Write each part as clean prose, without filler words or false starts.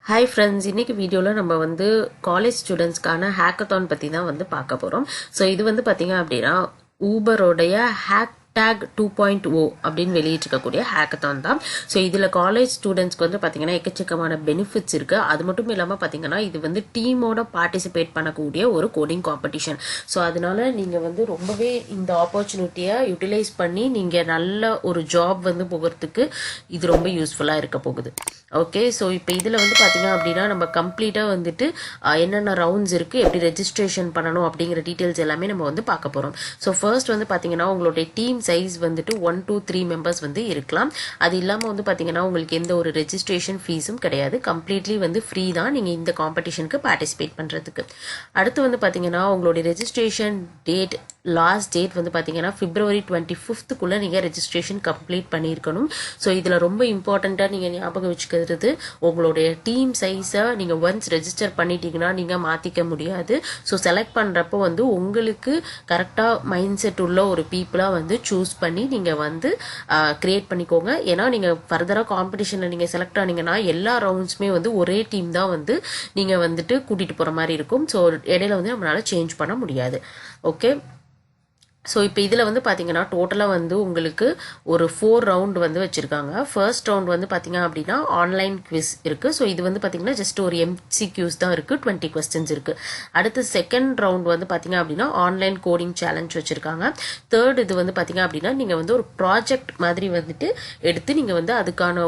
Hi friends, இன்னைக்கு வீடியோவில் நம்ம வந்து காலேஜ் ஸ்டூடெண்ட்ஸ்க்கான ஹேக்கத்தான் பற்றி தான் வந்து பார்க்க போகிறோம். ஸோ இது வந்து பார்த்தீங்க அப்படின்னா ஊபரோடைய HackTag 2.0 அப்படின்னு வெளியிட்டிருக்கக்கூடிய ஹேக்கத்தான் தான். ஸோ இதில் காலேஜ் ஸ்டூடெண்ட்ஸ்க்கு வந்து பார்த்தீங்கன்னா எக்கச்சக்கமான பெனிஃபிட்ஸ் இருக்குது. அது மட்டும் இல்லாமல் பார்த்தீங்கன்னா இது வந்து டீமோட பார்ட்டிசிபேட் பண்ணக்கூடிய ஒரு கோடிங் காம்படிஷன். ஸோ அதனால நீங்கள் வந்து ரொம்பவே இந்த ஆப்பர்ச்சுனிட்டியை யூட்டிலைஸ் பண்ணி நீங்கள் நல்ல ஒரு ஜாப் வந்து போகிறதுக்கு இது ரொம்ப யூஸ்ஃபுல்லாக இருக்க போகுது. ஓகே, ஸோ இப்போ இதில் வந்து பார்த்தீங்க அப்படின்னா நம்ம கம்ப்ளீட்டாக வந்துட்டு என்னென்ன ரவுண்ட்ஸ் இருக்குது, எப்படி ரெஜிஸ்ட்ரேஷன் பண்ணணும் அப்படிங்கிற டீட்டெயில்ஸ் எல்லாமே நம்ம வந்து பார்க்க போகிறோம். ஸோ ஃபர்ஸ்ட் வந்து பார்த்தீங்கன்னா உங்களுடைய டீம் சைஸ் வந்துட்டு 1 to 3 மெம்பர்ஸ் வந்து இருக்கலாம். அது இல்லாமல் வந்து பார்த்தீங்கன்னா உங்களுக்கு எந்த ஒரு ரெஜிஸ்ட்ரேஷன் ஃபீஸும் கிடையாது. கம்ப்ளீட்லி வந்து ஃப்ரீ தான் நீங்கள் இந்த காம்படிஷனுக்கு பார்ட்டிசிபேட் பண்ணுறதுக்கு. அடுத்து வந்து பார்த்தீங்கன்னா உங்களுடைய ரெஜிஸ்ட்ரேஷன் டேட் லாஸ்ட் டேட் வந்து பார்த்தீங்கன்னா February 25th நீங்கள் ரெஜிஸ்ட்ரேஷன் கம்ப்ளீட் பண்ணியிருக்கணும். ஸோ இதில் ரொம்ப இம்பார்ட்டண்ட்டாக நீங்கள் ஞாபகம் வச்சுக்கிறது, உங்களுடைய டீம் சைஸை நீங்கள் ஒன்ஸ் ரெஜிஸ்டர் பண்ணிட்டீங்கன்னா நீங்கள் மாற்றிக்க முடியாது. ஸோ செலக்ட் பண்ணுறப்போ வந்து உங்களுக்கு கரெக்டாக மைண்ட் செட் உள்ள ஒரு பீப்புளாக வந்து சூஸ் பண்ணி நீங்கள் வந்து கிரியேட் பண்ணிக்கோங்க. ஏன்னா நீங்கள் ஃபர்தராக காம்படிஷனில் நீங்கள் செலக்ட் ஆனீங்கன்னா எல்லா ரவுண்ட்ஸுமே வந்து ஒரே டீம் தான் வந்து நீங்கள் வந்துட்டு கூட்டிகிட்டு போகிற மாதிரி இருக்கும். ஸோ இடையில வந்து நம்மளால் சேஞ்ச் பண்ண முடியாது. ஓகே, ஸோ இப்போ இதில் வந்து பார்த்தீங்கன்னா டோட்டலாக வந்து உங்களுக்கு ஒரு 4 ரவுண்ட் வந்து வச்சுருக்காங்க. ஃபர்ஸ்ட் ரவுண்ட் வந்து பார்த்தீங்க அப்படின்னா ஆன்லைன் குவிஸ் இருக்குது. ஸோ இது வந்து பார்த்தீங்கன்னா ஜஸ்ட் ஒரு MCQs தான் இருக்குது, 20 கொஸ்டின்ஸ் இருக்குது. அடுத்து செகண்ட் ரவுண்ட் வந்து பார்த்தீங்க அப்படின்னா ஆன்லைன் கோடிங் சேலஞ்ச் வச்சுருக்காங்க. தேர்ட் இது வந்து பார்த்தீங்க அப்படின்னா நீங்கள் வந்து ஒரு ப்ராஜெக்ட் மாதிரி வந்துட்டு எடுத்து நீங்கள் வந்து அதுக்கான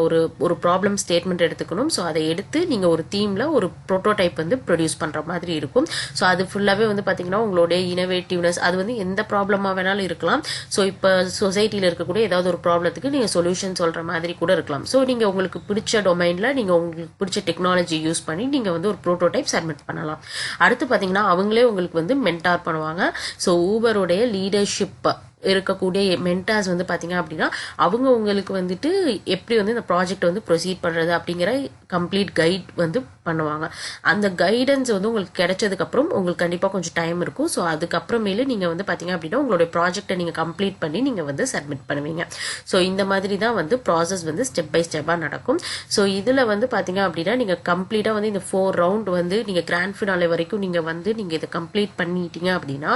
ஒரு ப்ராப்ளம் ஸ்டேட்மெண்ட் எடுத்துக்கணும். ஸோ அதை எடுத்து நீங்கள் ஒரு தீமில் ஒரு ப்ரோட்டோடைப் வந்து ப்ரொடியூஸ் பண்ணுற மாதிரி இருக்கும். ஸோ அது ஃபுல்லாகவே வந்து பார்த்தீங்கன்னா உங்களுடைய இனோவேட்டிவ்னஸ் அது வந்து எந்த ப்ராப்ளமாக வேணாலும் இருக்கலாம். ஸோ இப்போ சொசைட்டியில் இருக்கக்கூடிய ஏதாவது ஒரு ப்ராப்ளத்துக்கு நீங்கள் சொல்யூஷன் சொல்கிற மாதிரி கூட இருக்கலாம். ஸோ நீங்கள் உங்களுக்கு பிடிச்ச டொமைனில் நீங்கள் உங்களுக்கு பிடிச்ச டெக்னாலஜி யூஸ் பண்ணி நீங்கள் வந்து ஒரு ப்ரோட்டோடைப் சப்மிட் பண்ணலாம். அடுத்து பார்த்தீங்கன்னா அவங்களே உங்களுக்கு வந்து மென்டார் பண்ணுவாங்க. ஸோ ஊபருடைய லீடர்ஷிப் இருக்கக்கூடிய மென்டார்ஸ் வந்து பார்த்தீங்க அப்படின்னா அவங்க உங்களுக்கு வந்துட்டு எப்படி வந்து இந்த ப்ராஜெக்ட் வந்து ப்ரொசீட் பண்ணுறது அப்படிங்கிற கம்ப்ளீட் கைட் வந்து பண்ணுவாங்க. அந்த கைடன்ஸ் வந்து உங்களுக்கு கிடைச்சதுக்கப்புறம் உங்களுக்கு கண்டிப்பாக கொஞ்சம் டைம் இருக்கும். ஸோ அதுக்கப்புறமேலு நீங்கள் வந்து பார்த்தீங்க அப்படின்னா உங்களுடைய ப்ராஜெக்டை நீங்கள் கம்ப்ளீட் பண்ணி நீங்கள் வந்து சப்மிட் பண்ணுவீங்க. ஸோ இந்த மாதிரி தான் வந்து ப்ராசஸ் வந்து ஸ்டெப் பை ஸ்டெப்பாக நடக்கும். ஸோ இதில் வந்து பார்த்தீங்க அப்படின்னா நீங்கள் கம்ப்ளீட்டாக வந்து இந்த 4 ரவுண்ட் வந்து நீங்கள் கிராண்ட் ஃபினாலே வரைக்கும் நீங்கள் வந்து நீங்கள் இதை கம்ப்ளீட் பண்ணிட்டீங்க அப்படின்னா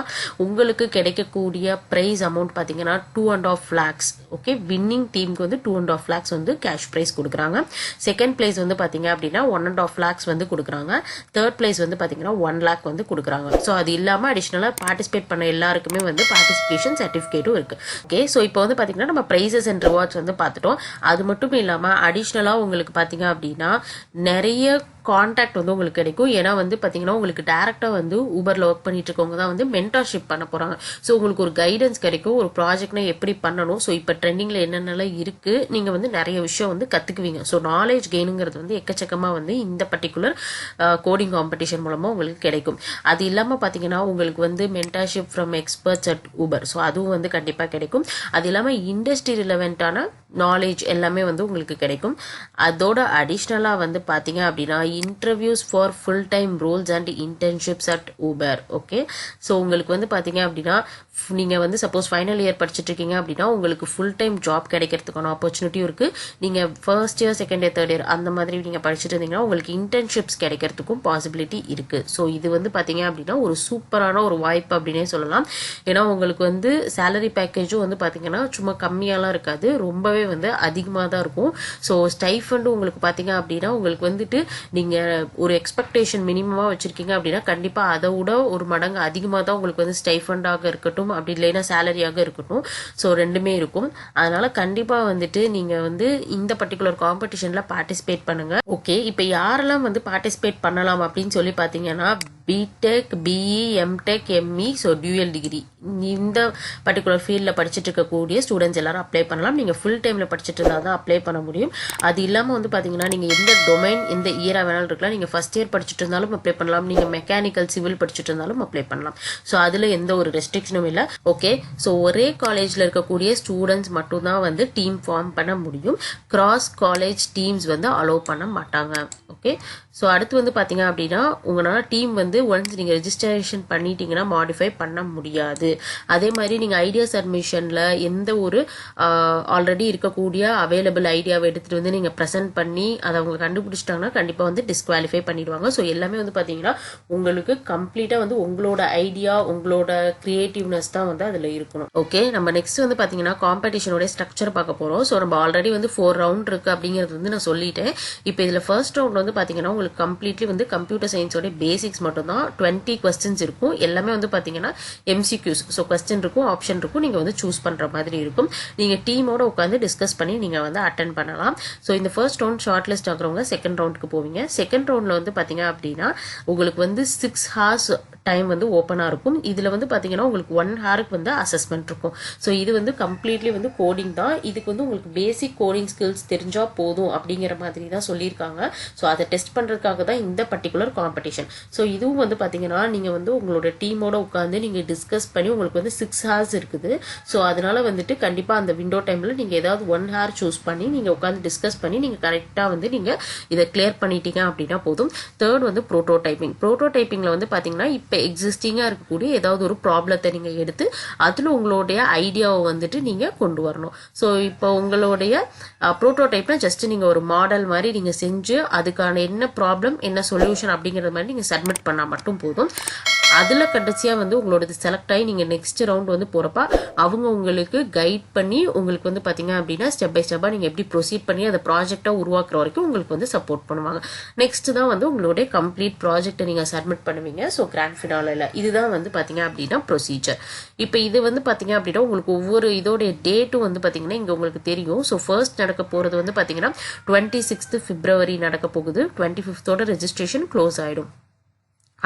உங்களுக்கு கிடைக்கக்கூடிய ப்ரைஸ் அமௌண்ட் பார்த்தீங்கன்னா 2.5 lakhs. ஓகே, வின்னிங் டீமுக்கு வந்து 2.5 lakhs வந்து கேஷ் ப்ரைஸ் கொடுக்குறாங்க. செகண்ட் பிளேஸ் வந்து பார்த்தீங்க அப்படின்னா 1.5 lakhs வந்து கொடுக்குறாங்க. தேர்ட் பிளேஸ் வந்து பார்த்தீங்கன்னா 1 lakh வந்து கொடுக்குறாங்க. ஸோ அது இல்லாமல் அடிஷ்னலாக பார்ட்டிசிபேட் பண்ண எல்லாருக்குமே வந்து பார்ட்டிசிபேஷன் சர்டிஃபிகேட்டும் இருக்குது. ஓகே, ஸோ இப்போ வந்து பார்த்தீங்கன்னா நம்ம ப்ரைஸஸ் அண்ட் ரிவார்ட்ஸ் வந்து பார்த்துட்டோம். அது மட்டும் இல்லாமல் அடிஷ்னலாக உங்களுக்கு பார்த்தீங்க அப்படின்னா நிறைய கான்டாக்ட் வந்து உங்களுக்கு கிடைக்கும். ஏன்னா வந்து பார்த்தீங்கன்னா உங்களுக்கு டேரெக்டாக வந்து ஊபரில் ஒர்க் பண்ணிட்டு இருக்கவங்க தான் வந்து மென்டார்ஷிப் பண்ண போகிறாங்க. ஸோ உங்களுக்கு ஒரு கைடன்ஸ் கிடைக்கும், ஒரு ப்ராஜெக்ட்னா எப்படி பண்ணணும், ஸோ இப்போ ட்ரெண்டிங்கில் என்னென்னலாம் இருக்குது, நீங்கள் வந்து நிறைய விஷயம் வந்து கற்றுக்குவீங்க. ஸோ நாலேஜ் கெயினுங்கிறது வந்து எக்கச்சக்கமாக வந்து இந்த பர்டிகுலர் கோடிங் காம்படிஷன் மூலமாக உங்களுக்கு கிடைக்கும். அது இல்லாமல் பார்த்தீங்கன்னா உங்களுக்கு வந்து mentorship from experts at Uber, so அதுவும் வந்து கண்டிப்பாக கிடைக்கும். அது இல்லாமல் இண்டஸ்ட்ரி ரிலவெண்ட்டான நாலேஜ் எல்லாமே வந்து உங்களுக்கு கிடைக்கும். அதோட அடிஷ்னலாக வந்து பார்த்தீங்க அப்படின்னா interviews for full time roles and internships at Uber. Okay, so உங்களுக்கு வந்து பார்த்தீங்க அப்படின்னா நீங்கள் வந்து சப்போஸ் ஃபைனல் இயர் படிச்சுட்டு இருக்கீங்க அப்படின்னா உங்களுக்கு ஃபுல் டைம் ஜாப் கிடைக்கிறதுக்கான ஆப்பர்ச்சுனிட்டியும் இருக்குது. நீங்கள் first year second year third year அந்த மாதிரி நீங்கள் படிச்சுட்டு இருந்தீங்கன்னா உங்களுக்கு இன்டர்ன்ஷிப்ஸ் கிடைக்கிறதுக்கும் பாசிபிலிட்டி இருக்குது. ஸோ இது வந்து பார்த்தீங்க அப்படின்னா ஒரு சூப்பரான ஒரு வாய்ப்பு அப்படின்னே சொல்லலாம். ஏன்னா உங்களுக்கு வந்து சேலரி பேக்கேஜும் வந்து பார்த்தீங்கன்னா சும்மா கம்மியாலாம் இருக்காது, ரொம்பவே வந்து அதிகமாக தான் இருக்கும். ஸோ ஸ்டைஃபண்டும் உங்களுக்கு பார்த்தீங்க அப்படின்னா உங்களுக்கு வந்துட்டு நீங்கள் ஒரு எக்ஸ்பெக்டேஷன் மினிமமாக வச்சுருக்கீங்க அப்படின்னா கண்டிப்பாக அதை விட ஒரு மடங்கு அதிகமாக தான் உங்களுக்கு வந்து ஸ்டைஃபண்டாக இருக்கட்டும் அப்படி இல்லைன்னா சேலரியாக இருக்கட்டும். ஸோ ரெண்டுமே இருக்கும். அதனால கண்டிப்பாக வந்துட்டு நீங்கள் வந்து இந்த பர்டிகுலர் காம்படிஷனில் பார்ட்டிசிபேட் பண்ணுங்க. ஓகே, இப்போ யாரெல்லாம் வந்து பார்ட்டிசிபேட் பண்ணலாம் அப்படின்னு சொல்லி பார்த்தீங்கன்னா BTech, BE, MTech, ME, so dual degree இந்த பர்டிகுலர் ஃபீல்டில் படிச்சுட்டு இருக்கக்கூடிய ஸ்டூடெண்ட்ஸ் எல்லாரும் அப்ளை பண்ணலாம். நீங்கள் ஃபுல் டைமில் படிச்சுட்டு இருந்தால் தான் அப்ளை பண்ண முடியும். அது இல்லாமல் வந்து பார்த்தீங்கன்னா நீங்கள் எந்த டொமைன் எந்த இயராக வேணாலும் இருக்கலாம். நீங்கள் ஃபஸ்ட் இயர் படிச்சுட்டு இருந்தாலும் அப்ளை பண்ணலாம், நீங்கள் மெக்கானிக்கல் சிவில் படிச்சுட்டு இருந்தாலும் அப்ளை பண்ணலாம். ஸோ அதில் எந்த ஒரு ரெஸ்ட்ரிக்ஷனும் இல்லை. ஓகே, ஸோ ஒரே காலேஜில் இருக்கக்கூடிய ஸ்டூடெண்ட்ஸ் மட்டும்தான் வந்து டீம் ஃபார்ம் பண்ண முடியும். கிராஸ் காலேஜ் டீம்ஸ் வந்து அலோவ் பண்ண மாட்டாங்க. ஓகே, ஸோ அடுத்து வந்து பார்த்தீங்க அப்படின்னா உங்களால் டீம் வந்து வந்து ஒன்ஸ் நீங்கள் ரெஜிஸ்ட்ரேஷன் பண்ணிட்டீங்கன்னா மாடிஃபை பண்ண முடியாது. அதே மாதிரி நீங்கள் ஐடியா சப்மிஷனில் எந்த ஒரு ஆல்ரெடி இருக்கக்கூடிய அவைலபிள் ஐடியாவை எடுத்துகிட்டு வந்து நீங்கள் ப்ரெசென்ட் பண்ணி அதை அவங்க கண்டுபிடிச்சிட்டாங்கன்னா கண்டிப்பாக வந்து டிஸ்குவாலிஃபை பண்ணிடுவாங்க. ஸோ எல்லாமே வந்து பார்த்தீங்கன்னா உங்களுக்கு கம்ப்ளீட்டாக வந்து உங்களோட ஐடியா உங்களோட கிரியேட்டிவ்னஸ் தான் வந்து அதில் இருக்கணும். ஓகே, நம்ம நெக்ஸ்ட் வந்து பார்த்தீங்கன்னா காம்படிஷனோட ஸ்ட்ரக்சர் பார்க்க போகிறோம். ஸோ நம்ம ஆல்ரெடி வந்து 4 ரவுண்ட் இருக்குது அப்படிங்கிறது வந்து நான் சொல்லிட்டேன். இப்போ இதில் ஃபர்ஸ்ட் ரவுண்ட் வந்து பார்த்தீங்கன்னா உங்களுக்கு கம்ப்ளீட்லி வந்து கம்ப்யூட்டர் சயின்ஸோட பேசிக்ஸ் மட்டும் தான். 20 கொஸ்டின்ஸ் இருக்கும். எல்லாமே வந்து பார்த்தீங்கன்னா MCQs. ஸோ கொஸ்டின் இருக்கும், ஆப்ஷன் இருக்கும், நீங்கள் வந்து சூஸ் பண்ணுற மாதிரி இருக்கும். நீங்கள் டீமோட உட்காந்து டிஸ்கஸ் பண்ணி நீங்கள் வந்து அட்டென்ட் பண்ணலாம். ஸோ இந்த ஃபர்ஸ்ட் ரவுண்ட் ஷார்ட் லிஸ்ட் ஆகிறவங்க செகண்ட் ரவுண்டுக்கு போவீங்க. செகண்ட் ரவுண்டில் வந்து பார்த்தீங்க அப்படின்னா உங்களுக்கு வந்து 6 hours டைம் வந்து ஓப்பனாக இருக்கும். இதில் வந்து பார்த்தீங்கன்னா உங்களுக்கு 1 hourக்கு வந்து அசஸ்மெண்ட் இருக்கும். ஸோ இது வந்து கம்ப்ளீட்லி வந்து கோடிங் தான். இதுக்கு வந்து உங்களுக்கு பேசிக் கோடிங் ஸ்கில்ஸ் தெரிஞ்சால் போதும் அப்படிங்கிற மாதிரி தான் சொல்லியிருக்காங்க. ஸோ அதை டெஸ்ட் பண்ணுறதுக்காக தான் இந்த பர்டிகுலர் காம்படிஷன். ஸோ இதுவும் வந்து பார்த்தீங்கன்னா நீங்கள் வந்து உங்களோட டீமோட உட்காந்து நீங்கள் டிஸ்கஸ் பண்ணி உங்களுக்கு வந்து 6 hours இருக்குது. ஸோ அதனால வந்துட்டு கண்டிப்பாக அந்த விண்டோ டைமில் நீங்கள் ஏதாவது 1 hour சூஸ் பண்ணி நீங்கள் உட்காந்து டிஸ்கஸ் பண்ணி நீங்கள் கரெக்டாக வந்து நீங்கள் இதை கிளியர் பண்ணிட்டீங்க அப்படின்னா போதும். தேர்ட் வந்து ப்ரோட்டோடைப்பிங். ப்ரோட்டோடைப்பிங்கில் வந்து பார்த்தீங்கன்னா இப்போ எக்ஸிஸ்டிங்காக இருக்கக்கூடிய ஏதாவது ஒரு ப்ராப்ளத்தை நீங்கள் எடுத்து அதில் உங்களுடைய ஐடியாவை வந்துட்டு நீங்கள் கொண்டு வரணும். ஸோ இப்போ உங்களுடைய ப்ரோட்டோடைப்னா ஜஸ்ட் நீங்கள் ஒரு மாடல் மாதிரி நீங்கள் செஞ்சு அதுக்கான என்ன ப்ராப்ளம் என்ன சொல்யூஷன் அப்படிங்கிற மாதிரி நீங்கள் சப்மிட் பண்ணால் மட்டும் போதும். அதில் கடைசியாக வந்து உங்களோட செலக்ட் ஆகி நீங்கள் நெக்ஸ்ட் ரவுண்ட் வந்து போகிறப்ப அவங்க உங்களுக்கு கைட் பண்ணி உங்களுக்கு வந்து பார்த்தீங்க அப்படின்னா ஸ்டெப் பை ஸ்டெப்பாக நீங்கள் எப்படி ப்ரொசீட் பண்ணி அதை ப்ராஜெக்டாக உருவாக்குற வரைக்கும் உங்களுக்கு வந்து சப்போர்ட் பண்ணுவாங்க. நெக்ஸ்ட் தான் வந்து உங்களுடைய கம்ப்ளீட் ப்ராஜெக்டை நீங்கள் சப்மிட் பண்ணுவீங்க. ஸோ கிராண்ட் ஃபினாலில் இதுதான் வந்து பார்த்தீங்க அப்படின்னா ப்ரொசீஜர். இப்போ இது வந்து பார்த்தீங்க அப்படின்னா உங்களுக்கு ஒவ்வொரு இதோடைய டேட்டும் வந்து பார்த்தீங்கன்னா இங்கே உங்களுக்கு தெரியும். ஸோ ஃபர்ஸ்ட் நடக்க போகிறது வந்து பார்த்தீங்கன்னா 26th February நடக்க போகுது. 25th ரெஜிஸ்ட்ரேஷன் க்ளோஸ் ஆகிடும்.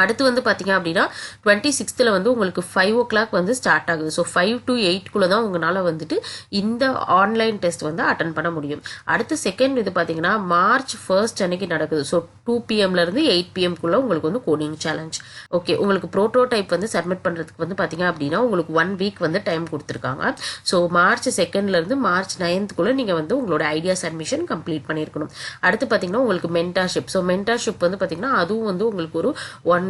அடுத்து வந்து பார்த்தீங்க அப்படின்னா 26th வந்து உங்களுக்கு 5 o'clock வந்து ஸ்டார்ட் ஆகுது. ஸோ 5 to 8 தான் உங்களால் வந்துட்டு இந்த ஆன்லைன் டெஸ்ட் வந்து அட்டன் பண்ண முடியும். அடுத்து செகண்ட் இது பார்த்தீங்கன்னா March 1st அன்னைக்கு நடக்குது. ஸோ 2 PM இருந்து 8 PM உங்களுக்கு வந்து கோடிங் சேலஞ்ச். ஓகே, உங்களுக்கு ப்ரோட்டோடைப் வந்து சப்மிட் பண்ணுறதுக்கு வந்து பார்த்தீங்க அப்படின்னா உங்களுக்கு 1 week வந்து டைம் கொடுத்துருக்காங்க. ஸோ March 2nd இருந்து March 9th நீங்கள் வந்து உங்களோட ஐடியா சப்மிஷன் கம்ப்ளீட் பண்ணியிருக்கணும். அடுத்து பார்த்தீங்கன்னா உங்களுக்கு மென்டார்ஷிப். ஸோ மென்டார்ஷிப் வந்து பார்த்தீங்கன்னா அதுவும் வந்து உங்களுக்கு ஒரு 1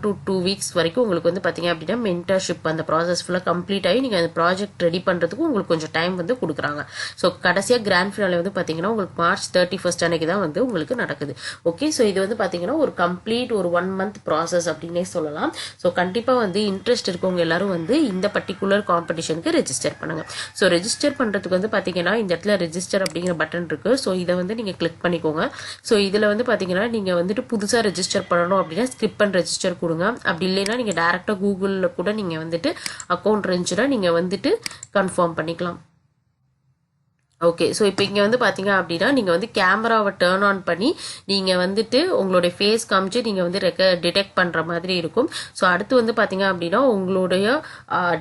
to 2 weeks வரைக்கும் உங்களுக்கு வந்து பார்த்தீங்க அப்படின்னா மென்டர்ஷிப் அந்த ப்ராசஸ் ஃபுல்லாக கம்ப்ளீட் ஆகி நீங்கள் அந்த ப்ராஜெக்ட் ரெடி பண்ணுறதுக்கு உங்களுக்கு கொஞ்சம் டைம் வந்து கொடுக்குறாங்க. ஸோ கடைசியாக கிராண்ட் ஃபினாலே வந்து பார்த்தீங்கன்னா உங்களுக்கு March 31st அன்னைக்கு தான் வந்து உங்களுக்கு நடக்குது. ஓகே, ஸோ இது வந்து பார்த்தீங்கன்னா ஒரு கம்ப்ளீட் ஒரு 1 month ப்ராசஸ் அப்படின்னே சொல்லலாம். ஸோ கண்டிப்பாக வந்து இன்ட்ரெஸ்ட் இருக்கவங்க எல்லாரும் வந்து இந்த பர்டிகுலர் காம்படிஷனுக்கு ரெஜிஸ்டர் பண்ணுங்க. ஸோ ரெஜிஸ்டர் பண்ணுறதுக்கு வந்து பார்த்தீங்கன்னா இந்த இடத்துல ரெஜிஸ்டர் அப்படிங்கிற பட்டன் இருக்கு. ஸோ இதை வந்து நீங்கள் கிளிக் பண்ணிக்கோங்க. ஸோ இதில் வந்து பார்த்தீங்கன்னா நீங்கள் வந்துட்டு புதுசாக ரெஜிஸ்டர் பண்ணணும் அப்படின்னா ஸ்கிப் அண்ட் ரெஜிஸ்டர் கொடுங்க. அப்படி இல்லைன்னா நீங்கள் டைரெக்டாக கூகுளில் கூட நீங்கள் வந்துட்டு அக்கௌண்ட் இருந்துச்சுன்னா நீங்கள் வந்துட்டு கன்ஃபார்ம் பண்ணிக்கலாம். ஓகே, ஸோ இப்போ இங்கே வந்து பார்த்தீங்க அப்படின்னா நீங்கள் வந்து கேமராவை டர்ன் ஆன் பண்ணி நீங்கள் வந்துட்டு உங்களுடைய ஃபேஸ் காமிச்சு நீங்கள் வந்து டிடெக்ட் பண்ணுற மாதிரி இருக்கும். ஸோ அடுத்து வந்து பார்த்தீங்க அப்படின்னா உங்களுடைய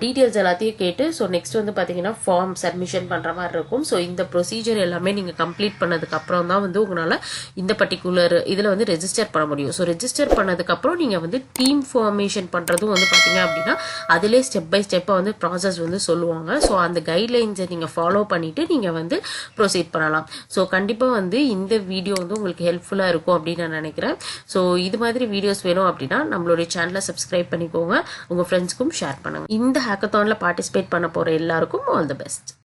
டீட்டெயில்ஸ் எல்லாத்தையும் கேட்டு ஸோ நெக்ஸ்ட் வந்து பார்த்தீங்கன்னா ஃபார்ம் சப்மிஷன் பண்ணுற மாதிரி இருக்கும். ஸோ இந்த ப்ரொசீஜர் எல்லாமே நீங்கள் கம்ப்ளீட் பண்ணதுக்கப்புறம் தான் வந்து உங்களால் இந்த பர்டிகுலர் இதில் வந்து ரெஜிஸ்டர் பண்ண முடியும். ஸோ ரெஜிஸ்டர் பண்ணதுக்கப்புறம் நீங்கள் வந்து டீம் ஃபார்மேஷன் பண்ணுறதும் வந்து பார்த்தீங்க அப்படின்னா அதிலே ஸ்டெப் பை ஸ்டெப்பாக வந்து ப்ராசஸ் வந்து சொல்லுவாங்க. ஸோ அந்த கைட்லைன்ஸை நீங்கள் ஃபாலோ பண்ணிவிட்டு நீங்கள் வந்து ப்ரொசீட் பண்ணலாம். ஸோ கண்டிப்பாக வந்து இந்த வீடியோ வந்து உங்களுக்கு ஹெல்ப்ஃபுல்லாக இருக்கும் அப்படின்னு நான் நினைக்கிறேன். ஸோ இது மாதிரி வீடியோஸ் வேணும் அப்படின்னா நம்மளுடைய சேனலை சப்ஸ்கிரைப் பண்ணிக்கோங்க, உங்கள் ஃப்ரெண்ட்ஸ்க்கும் ஷேர் பண்ணுங்க. இந்த ஹேக்கத்தானில் பார்ட்டிசிபேட் பண்ண போகிற எல்லாருக்கும் ஆல் தி பெஸ்ட்.